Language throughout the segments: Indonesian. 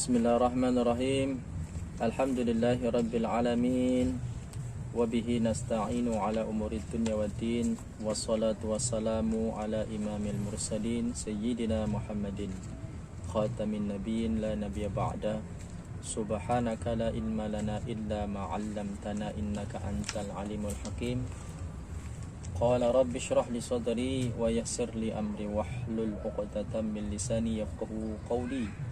Bismillahirrahmanirrahim. Alhamdulillahi rabbil alamin. Wabihi nasta'inu ala umurid dunya waddin. Wassalatu wassalamu ala imamil mursalin Sayyidina Muhammadin khatamin nabiyyin la nabiyya ba'da. Subhanaka la ilma lana illa ma'allamtana innaka antal alimul hakim. Qala rabbi shrah li sadri wa yassir li amri wahlul 'uqdatam min lisani yafqahu qawli.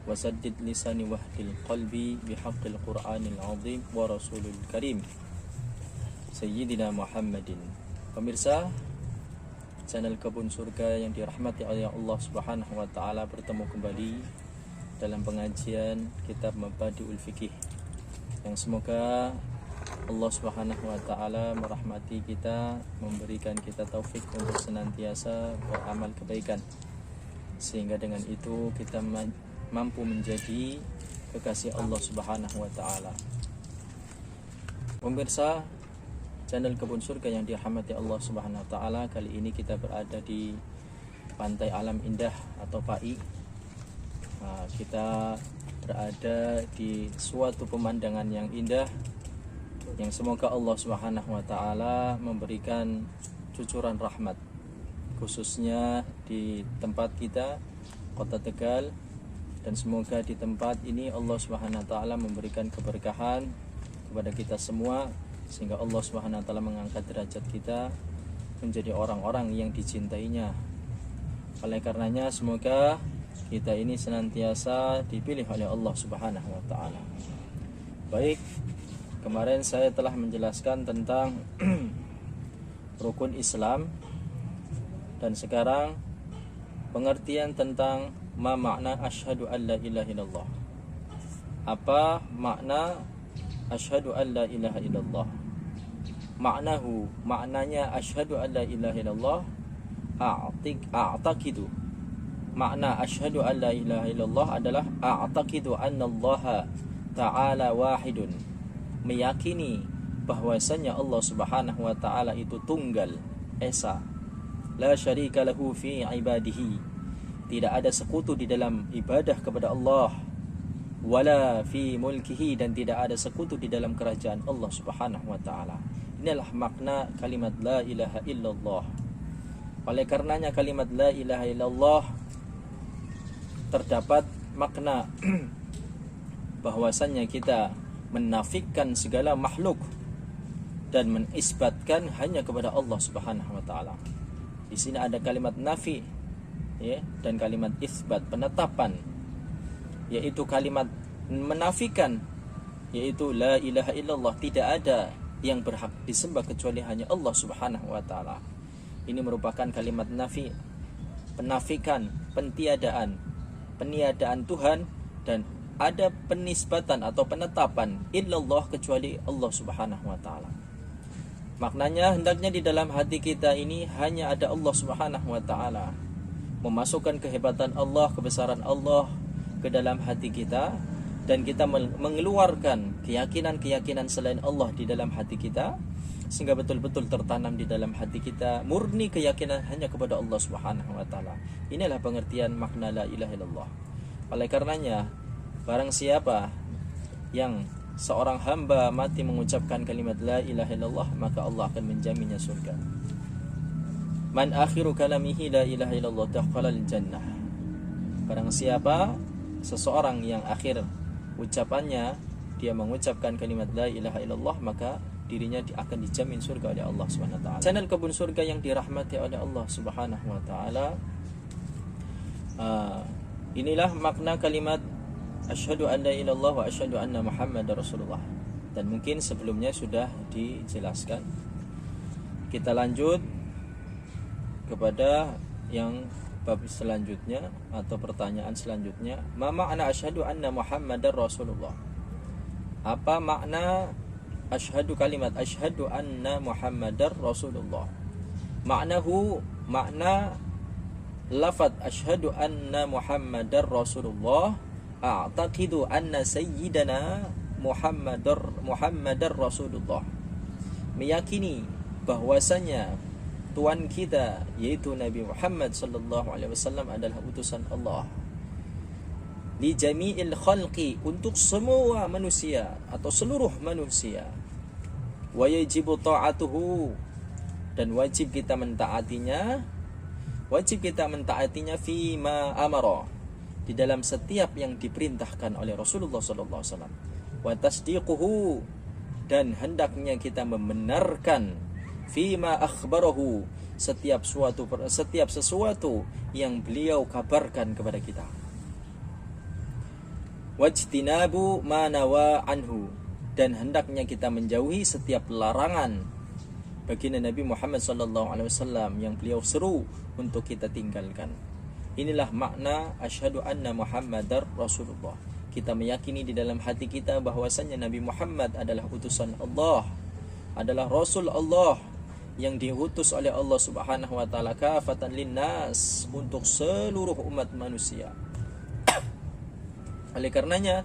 Wasaddid lisani wahdil qalbi bihaqqil Qur'anil azim wa rasulul karim Sayyidina Muhammadin. Pemirsa channel Kebun Surga yang dirahmati oleh Allah Subhanahu wa taala, bertemu kembali dalam pengajian kitab Mabadiul Fiqih yang semoga Allah Subhanahu wa taala merahmati kita, memberikan kita taufik untuk senantiasa beramal kebaikan, sehingga dengan itu kita mampu menjadi kekasih Allah Subhanahu wa taala. Pemirsa channel Kebun Surga yang dirahmati Allah Subhanahu wa taala, kali ini kita berada di Pantai Alam Indah atau PAI. Kita berada di suatu pemandangan yang indah yang semoga Allah Subhanahu wa taala memberikan cucuran rahmat, khususnya di tempat kita, Kota Tegal. Dan semoga di tempat ini Allah Subhanahu wa taala memberikan keberkahan kepada kita semua, sehingga Allah Subhanahu wa taala mengangkat derajat kita menjadi orang-orang yang dicintainya. Oleh karenanya semoga kita ini senantiasa dipilih oleh Allah Subhanahu wa taala. Baik, kemarin saya telah menjelaskan tentang rukun Islam, dan sekarang pengertian tentang ma makna asyhadu an la ilaha illallah. Apa makna asyhadu an la ilaha illallah? Maknanya asyhadu an la ilaha illallah a'taqidu. Makna asyhadu an la ilaha illallah adalah a'taqidu anna Allah ta'ala wahidun. Meyakini bahwasanya Allah Subhanahu wa taala itu tunggal, esa, la syarika lahu fi ibadihi. Tidak ada sekutu di dalam ibadah kepada Allah, wala fi mulkihi, dan tidak ada sekutu di dalam kerajaan Allah Subhanahu wa taala. Inilah makna kalimat la ilaha illallah. Oleh karenanya kalimat la ilaha illallah terdapat makna bahwasannya kita menafikan segala makhluk dan menisbatkan hanya kepada Allah Subhanahu wa taala. Di sini ada kalimat nafi, ya, dan kalimat isbat, penetapan, yaitu kalimat menafikan, yaitu la ilaha illallah, tidak ada yang berhak disembah kecuali hanya Allah Subhanahu wa taala. Ini merupakan kalimat nafi, penafikan, peniadaan Tuhan, dan ada penisbatan atau penetapan illallah, kecuali Allah Subhanahu wa taala. Maknanya hendaknya di dalam hati kita ini hanya ada Allah Subhanahu wa taala. Memasukkan kehebatan Allah, kebesaran Allah ke dalam hati kita, dan kita mengeluarkan keyakinan-keyakinan selain Allah di dalam hati kita, sehingga betul-betul tertanam di dalam hati kita murni keyakinan hanya kepada Allah Subhanahu wa taala. Inilah pengertian makna la ilaha illallah. Oleh karenanya, barang siapa yang seorang hamba mati mengucapkan kalimat la ilaha illallah, maka Allah akan menjaminnya surga. Man akhiru kalamihi la ilaha illallah dakhalal jannah. Barang siapa seseorang yang akhir ucapannya dia mengucapkan kalimat la ilaha illallah, maka dirinya akan dijamin surga oleh Allah Subhanahu wa taala. Channel Kebun Surga yang dirahmati oleh Allah Subhanahu wa taala, inilah makna kalimat asyhadu an la ilaha illallah wa asyhadu anna Muhammadar Rasulullah. Dan mungkin sebelumnya sudah dijelaskan. Kita lanjut kepada yang bab selanjutnya atau pertanyaan selanjutnya. Ma makna asyhadu anna Muhammadar Rasulullah? Apa makna kalimat asyhadu anna Muhammadar Rasulullah? Makna lafaz asyhadu anna Muhammadar Rasulullah, a'taqidu anna sayyidana Muhammadar Rasulullah. Meyakini bahwasanya Tuhan kita, yaitu Nabi Muhammad sallallahu alaihi wasallam, adalah utusan Allah. li jami'il khalqi, untuk semua manusia atau seluruh manusia. Wa yajibu ta'atuhu, dan wajib kita mentaatinya, fi ma amara, di dalam setiap yang diperintahkan oleh Rasulullah sallallahu alaihi wasallam. Wa tasdiquhu, dan hendaknya kita membenarkan fi ma akhbarahu, setiap sesuatu yang beliau kabarkan kepada kita. Wajtinabu ma nawa anhu, dan hendaknya kita menjauhi setiap larangan baginda Nabi Muhammad SAW yang beliau seru untuk kita tinggalkan. Inilah makna asyhadu anna Muhammadar Rasulullah. Kita meyakini di dalam hati kita bahwasannya Nabi Muhammad adalah utusan Allah, adalah Rasul Allah yang diutus oleh Allah Subhanahu wa taala kafatan linnas, untuk seluruh umat manusia. Oleh karenanya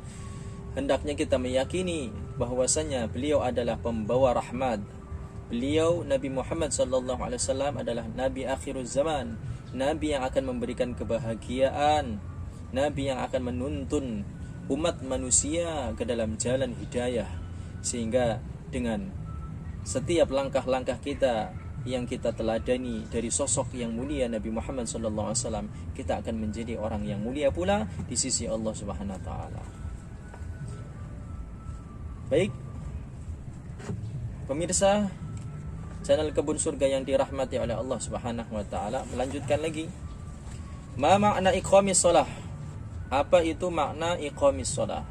hendaknya kita meyakini bahwasanya beliau adalah pembawa rahmat. Beliau Nabi Muhammad sallallahu alaihi wasallam adalah nabi akhiruz zaman, nabi yang akan memberikan kebahagiaan, nabi yang akan menuntun umat manusia ke dalam jalan hidayah, sehingga dengan setiap langkah-langkah kita yang kita teladani dari sosok yang mulia Nabi Muhammad sallallahu alaihi wasallam, kita akan menjadi orang yang mulia pula di sisi Allah Subhanahu wa taala. Baik, pemirsa channel Kebun Surga yang dirahmati oleh Allah Subhanahu wa taala, melanjutkan lagi. Ma makna iqamis shalah? Apa itu makna iqamis shalah?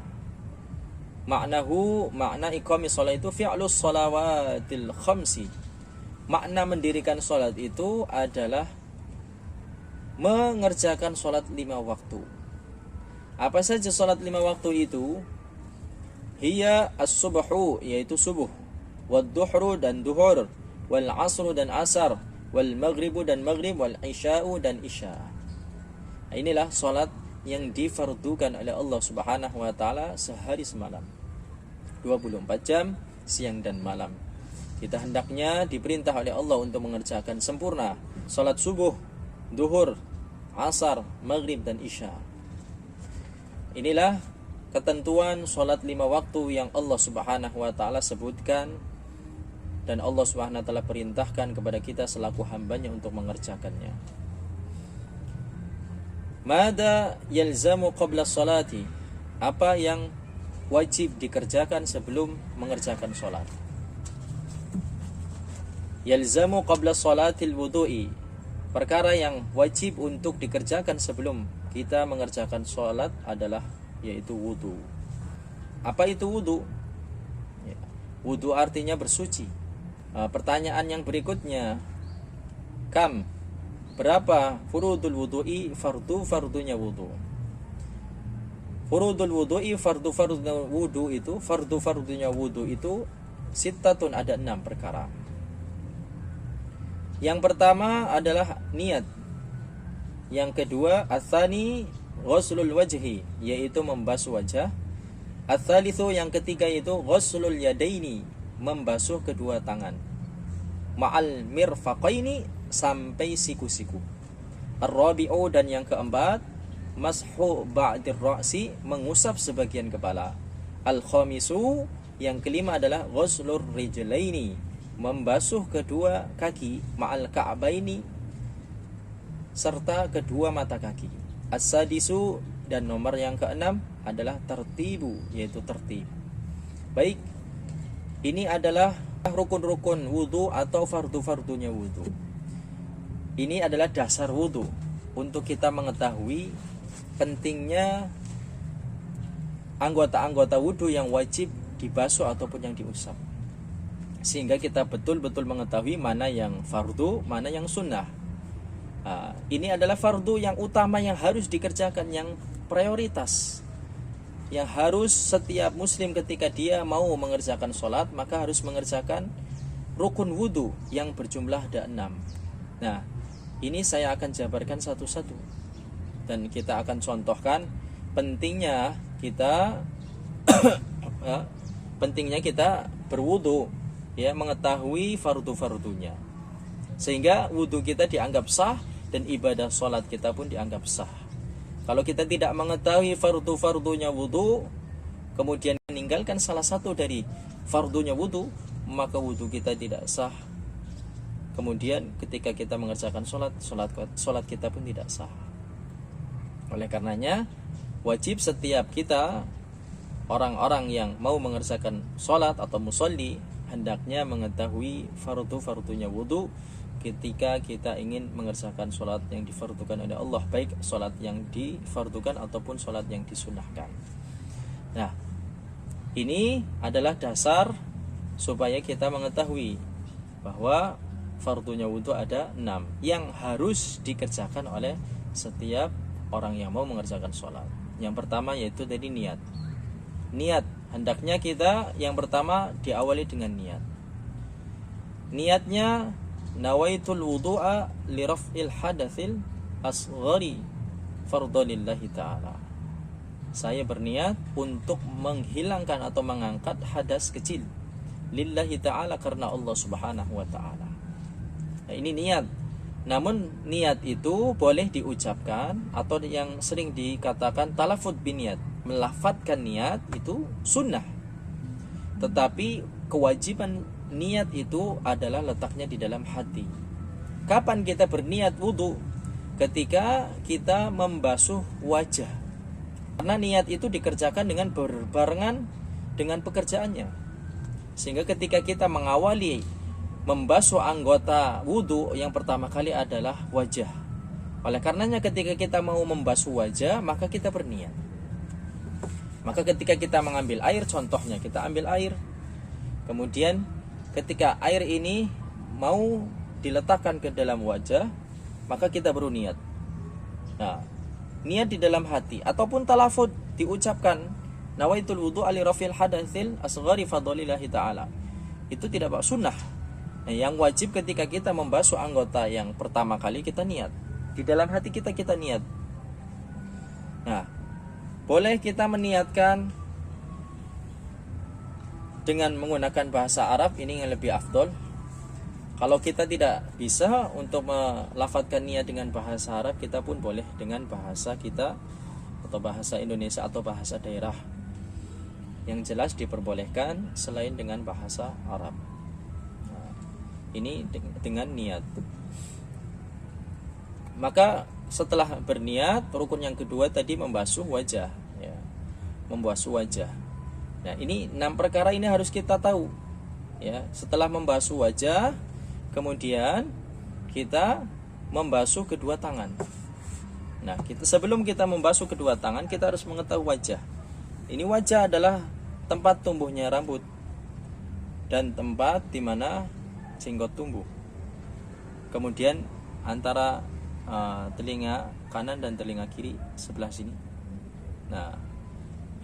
Makna iqamis shalah itu fi'lus shalawatil khamsi. Makna mendirikan salat itu adalah mengerjakan salat 5 waktu. Apa saja salat 5 waktu itu? Hiya as-subhu, yaitu subuh, wad duhru dan duhur, wal asru dan asar, wal maghribu dan maghrib, wal isya'u dan isya. Inilah salat yang difardukan oleh Allah Subhanahu wa taala sehari semalam, 24 jam siang dan malam. Kita hendaknya diperintah oleh Allah untuk mengerjakan sempurna salat subuh, duhur, asar, maghrib dan isya. Inilah ketentuan salat 5 waktu yang Allah Subhanahu wa taala sebutkan, dan Allah Subhanahu wa taala perintahkan kepada kita selaku hambanya untuk mengerjakannya. Mada yalzamu qabla salati? Apa yang wajib dikerjakan sebelum mengerjakan salat? Yalzamu qabla salatil wudu'i, perkara yang wajib untuk dikerjakan sebelum kita mengerjakan salat adalah yaitu wudu. Apa itu wudu? Wudu artinya bersuci. Pertanyaan yang berikutnya, kam? Berapa furudul wudu'i, fardunya wudu? Furudul wudu'i, fardunya wudu itu sittatun, ada 6 perkara. Yang pertama adalah niat. Yang kedua atsani ghuslul wajhi, yaitu membasuh wajah. Ats-tsalitsu, yang ketiga itu ghuslul yadaini, membasuh kedua tangan. Ma'al mirfaqaini, sampai siku-siku. Ar-rabi'u, dan yang keempat mashu ba'dir ra'si, mengusap sebagian kepala. Al-khamisu, yang kelima adalah ghuslur rijlaini, membasuh kedua kaki. Ma'al ka'baini, serta kedua mata kaki. As-sadisu, dan nomor yang keenam adalah tertibu, yaitu tertib. Baik, ini adalah rukun-rukun wudu atau fardu-fardunya wudu. Ini adalah dasar wudu untuk kita mengetahui pentingnya anggota-anggota wudu yang wajib dibasuh ataupun yang diusap, sehingga kita betul-betul mengetahui mana yang fardu, mana yang sunnah. Ini adalah fardu yang utama yang harus dikerjakan, yang prioritas, yang harus setiap muslim ketika dia mau mengerjakan sholat, maka harus mengerjakan rukun wudu yang berjumlah ada 6. Nah, ini saya akan jabarkan satu-satu, dan kita akan contohkan pentingnya kita berwudu, ya, mengetahui fardu-fardunya, sehingga wudu kita dianggap sah dan ibadah sholat kita pun dianggap sah. Kalau kita tidak mengetahui fardu-fardunya wudu, kemudian meninggalkan salah satu dari fardunya wudu, maka wudu kita tidak sah. Kemudian ketika kita mengerjakan sholat kita pun tidak sah. Oleh karenanya wajib setiap kita, orang-orang yang mau mengerjakan sholat atau musolli, hendaknya mengetahui fardu-fardunya wudu ketika kita ingin mengerjakan sholat yang difardukan oleh Allah, baik sholat yang difardukan ataupun sholat yang disunahkan. Nah, ini adalah dasar supaya kita mengetahui bahwa fardunya wudu ada 6 yang harus dikerjakan oleh setiap orang yang mau mengerjakan sholat. Yang pertama yaitu tadi niat. Niat, hendaknya kita yang pertama diawali dengan niat. Niatnya nawaitul wudu'a li raf'il hadatsil asghari fardhalillahi ta'ala. Saya berniat untuk menghilangkan atau mengangkat hadas kecil lillahi ta'ala, karena Allah Subhanahu wa ta'ala. Nah, ini niat. Namun niat itu boleh diucapkan atau yang sering dikatakan talafut biniat, melafadzkan niat itu sunnah. Tetapi kewajiban niat itu adalah letaknya di dalam hati. Kapan kita berniat wudu? Ketika kita membasuh wajah. Karena niat itu dikerjakan dengan berbarengan dengan pekerjaannya. Sehingga ketika kita mengawali membasuh anggota wudu, yang pertama kali adalah wajah. Oleh karenanya ketika kita mau membasuh wajah, maka kita berniat. Maka ketika kita mengambil air, contohnya kita ambil air, kemudian ketika air ini mau diletakkan ke dalam wajah, maka kita baru niat. Nah, niat di dalam hati ataupun talafut diucapkan, nawaitul wudu ali rafil hadatsil asghari fadlillahi ta'ala. Itu tidak sunnah. Nah, yang wajib ketika kita membasuh anggota yang pertama kali kita niat. Di dalam hati kita niat. Nah, boleh kita meniatkan dengan menggunakan bahasa Arab, ini yang lebih afdol. Kalau kita tidak bisa untuk melafadzkan niat dengan bahasa Arab, kita pun boleh dengan bahasa kita atau bahasa Indonesia atau bahasa daerah. Yang jelas diperbolehkan selain dengan bahasa Arab. Nah, ini dengan niat. Maka setelah berniat, rukun yang kedua tadi membasuh wajah, ya. Membasuh wajah. Nah, ini 6 perkara ini harus kita tahu. Ya, setelah membasuh wajah, kemudian kita membasuh kedua tangan. Nah, sebelum kita membasuh kedua tangan, kita harus mengetahui wajah. Ini wajah adalah tempat tumbuhnya rambut dan tempat di mana jenggot tumbuh. Kemudian antara telinga kanan dan telinga kiri sebelah sini. Nah,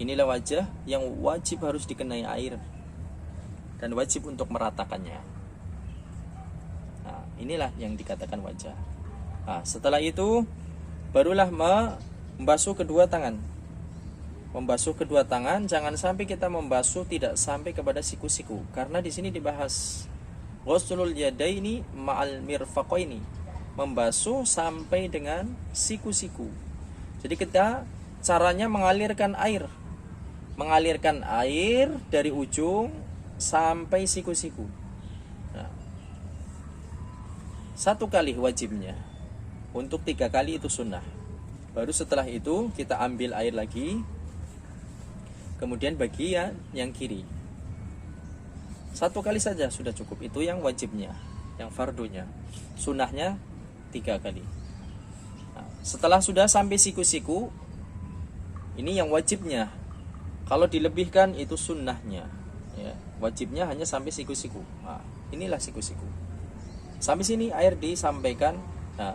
inilah wajah yang wajib harus dikenai air dan wajib untuk meratakannya. Nah, inilah yang dikatakan wajah. Nah, setelah itu barulah membasuh kedua tangan. Membasuh kedua tangan, jangan sampai kita membasuh tidak sampai kepada siku-siku, karena di sini dibahas ghuslul yadaini ma'al mirfaqaini, membasuh sampai dengan siku-siku. Jadi kita caranya mengalirkan air dari ujung sampai siku-siku. Nah, 1 kali wajibnya, untuk 3 kali itu sunnah. Baru setelah itu kita ambil air lagi, kemudian bagian yang kiri 1 kali saja sudah cukup. Itu yang wajibnya, yang fardunya. Sunnahnya 3 kali. Nah, setelah sudah sampai siku-siku, ini yang wajibnya. Kalau dilebihkan itu sunnahnya, ya. Wajibnya hanya sampai siku-siku. Nah, inilah siku-siku. Sampai sini air disampaikan. Nah,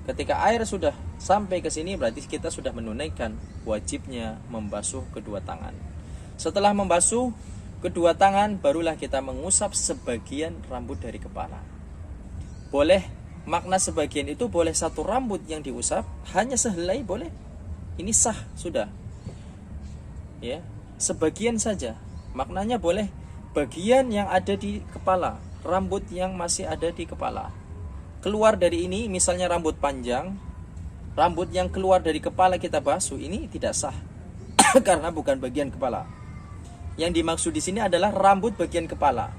ketika air sudah sampai ke sini, berarti kita sudah menunaikan wajibnya membasuh kedua tangan. Setelah membasuh kedua tangan, barulah kita mengusap sebagian rambut dari kepala. Boleh, makna sebagian itu boleh 1 rambut yang diusap, hanya sehelai boleh. Ini sah sudah. Ya, sebagian saja. Maknanya boleh bagian yang ada di kepala, rambut yang masih ada di kepala. Keluar dari ini, misalnya rambut panjang, rambut yang keluar dari kepala kita basuh ini tidak sah karena bukan bagian kepala. Yang dimaksud di sini adalah rambut bagian kepala.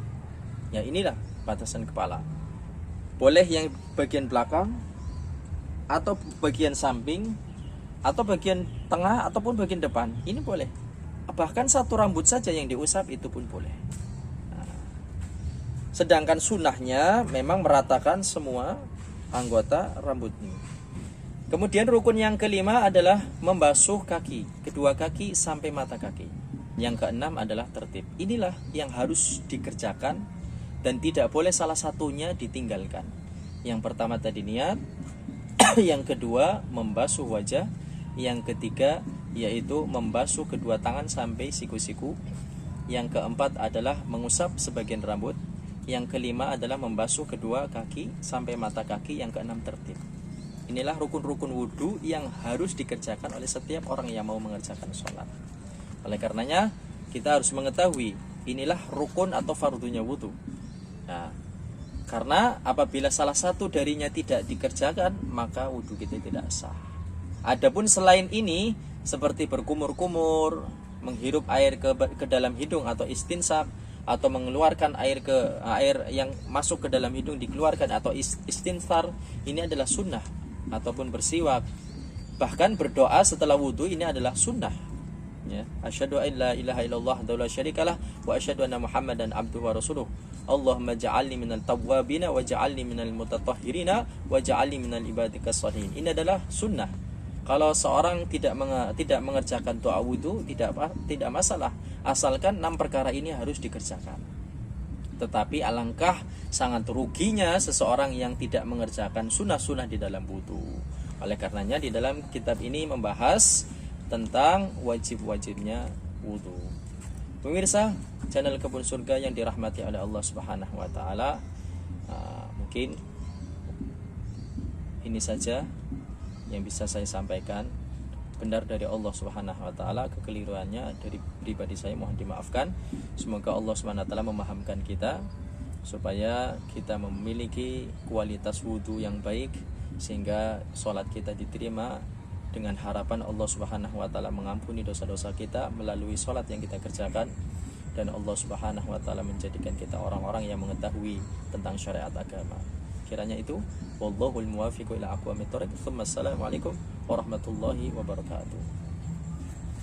Ya, inilah batasan kepala. Boleh yang bagian belakang atau bagian samping atau bagian tengah ataupun bagian depan. Ini boleh. Bahkan satu rambut saja yang diusap itu pun boleh. Nah, sedangkan sunnahnya memang meratakan semua anggota rambut ini. Kemudian rukun yang kelima adalah membasuh kaki, kedua kaki sampai mata kaki. Yang keenam adalah tertib. Inilah yang harus dikerjakan dan tidak boleh salah satunya ditinggalkan. Yang pertama tadi niat, yang kedua membasuh wajah, yang ketiga yaitu membasuh kedua tangan sampai siku-siku, yang keempat adalah mengusap sebagian rambut, yang kelima adalah membasuh kedua kaki sampai mata kaki, yang keenam tertib. Inilah rukun-rukun wudhu yang harus dikerjakan oleh setiap orang yang mau mengerjakan sholat. Oleh karenanya kita harus mengetahui inilah rukun atau fardunya wudhu. Nah, karena apabila salah satu darinya tidak dikerjakan, maka wudhu kita tidak sah. Adapun selain ini, seperti berkumur-kumur, menghirup air ke dalam hidung atau istinsak, atau mengeluarkan air yang masuk ke dalam hidung dikeluarkan atau istinsar, ini adalah sunnah. Ataupun bersiwak, bahkan berdoa setelah wudhu ini adalah sunnah. Ya, asyhadu an la ilaha illallah wa la syarikalah wa asyhadu anna muhammadan abduhu wa rasuluh. Allahumma ja'alni minal tawwabina wa ja'alni minal mutatahhirina wa ja'alni minal ibadikas shalihin. Ini adalah sunnah. Kalau seorang tidak mengerjakan doa wudhu tidak masalah, asalkan 6 perkara ini harus dikerjakan. Tetapi alangkah sangat ruginya seseorang yang tidak mengerjakan sunnah-sunnah di dalam wudhu. Oleh karenanya di dalam kitab ini membahas tentang wajib-wajibnya wudhu. Pemirsa channel Kebun Surga yang dirahmati oleh Allah Subhanahu wa taala, mungkin ini saja yang bisa saya sampaikan. Benar dari Allah Subhanahu wa taala, kekeliruannya dari pribadi saya mohon dimaafkan. Semoga Allah Subhanahu wa taala memahamkan kita supaya kita memiliki kualitas wudhu yang baik sehingga sholat kita diterima, dengan harapan Allah Subhanahu wa taala mengampuni dosa-dosa kita melalui sholat yang kita kerjakan, dan Allah Subhanahu wa taala menjadikan kita orang-orang yang mengetahui tentang syariat agama. Kiranya itu, wallahul muwaffiq ila aqwamit thoriq. Assalamualaikum warahmatullahi wabarakatuh.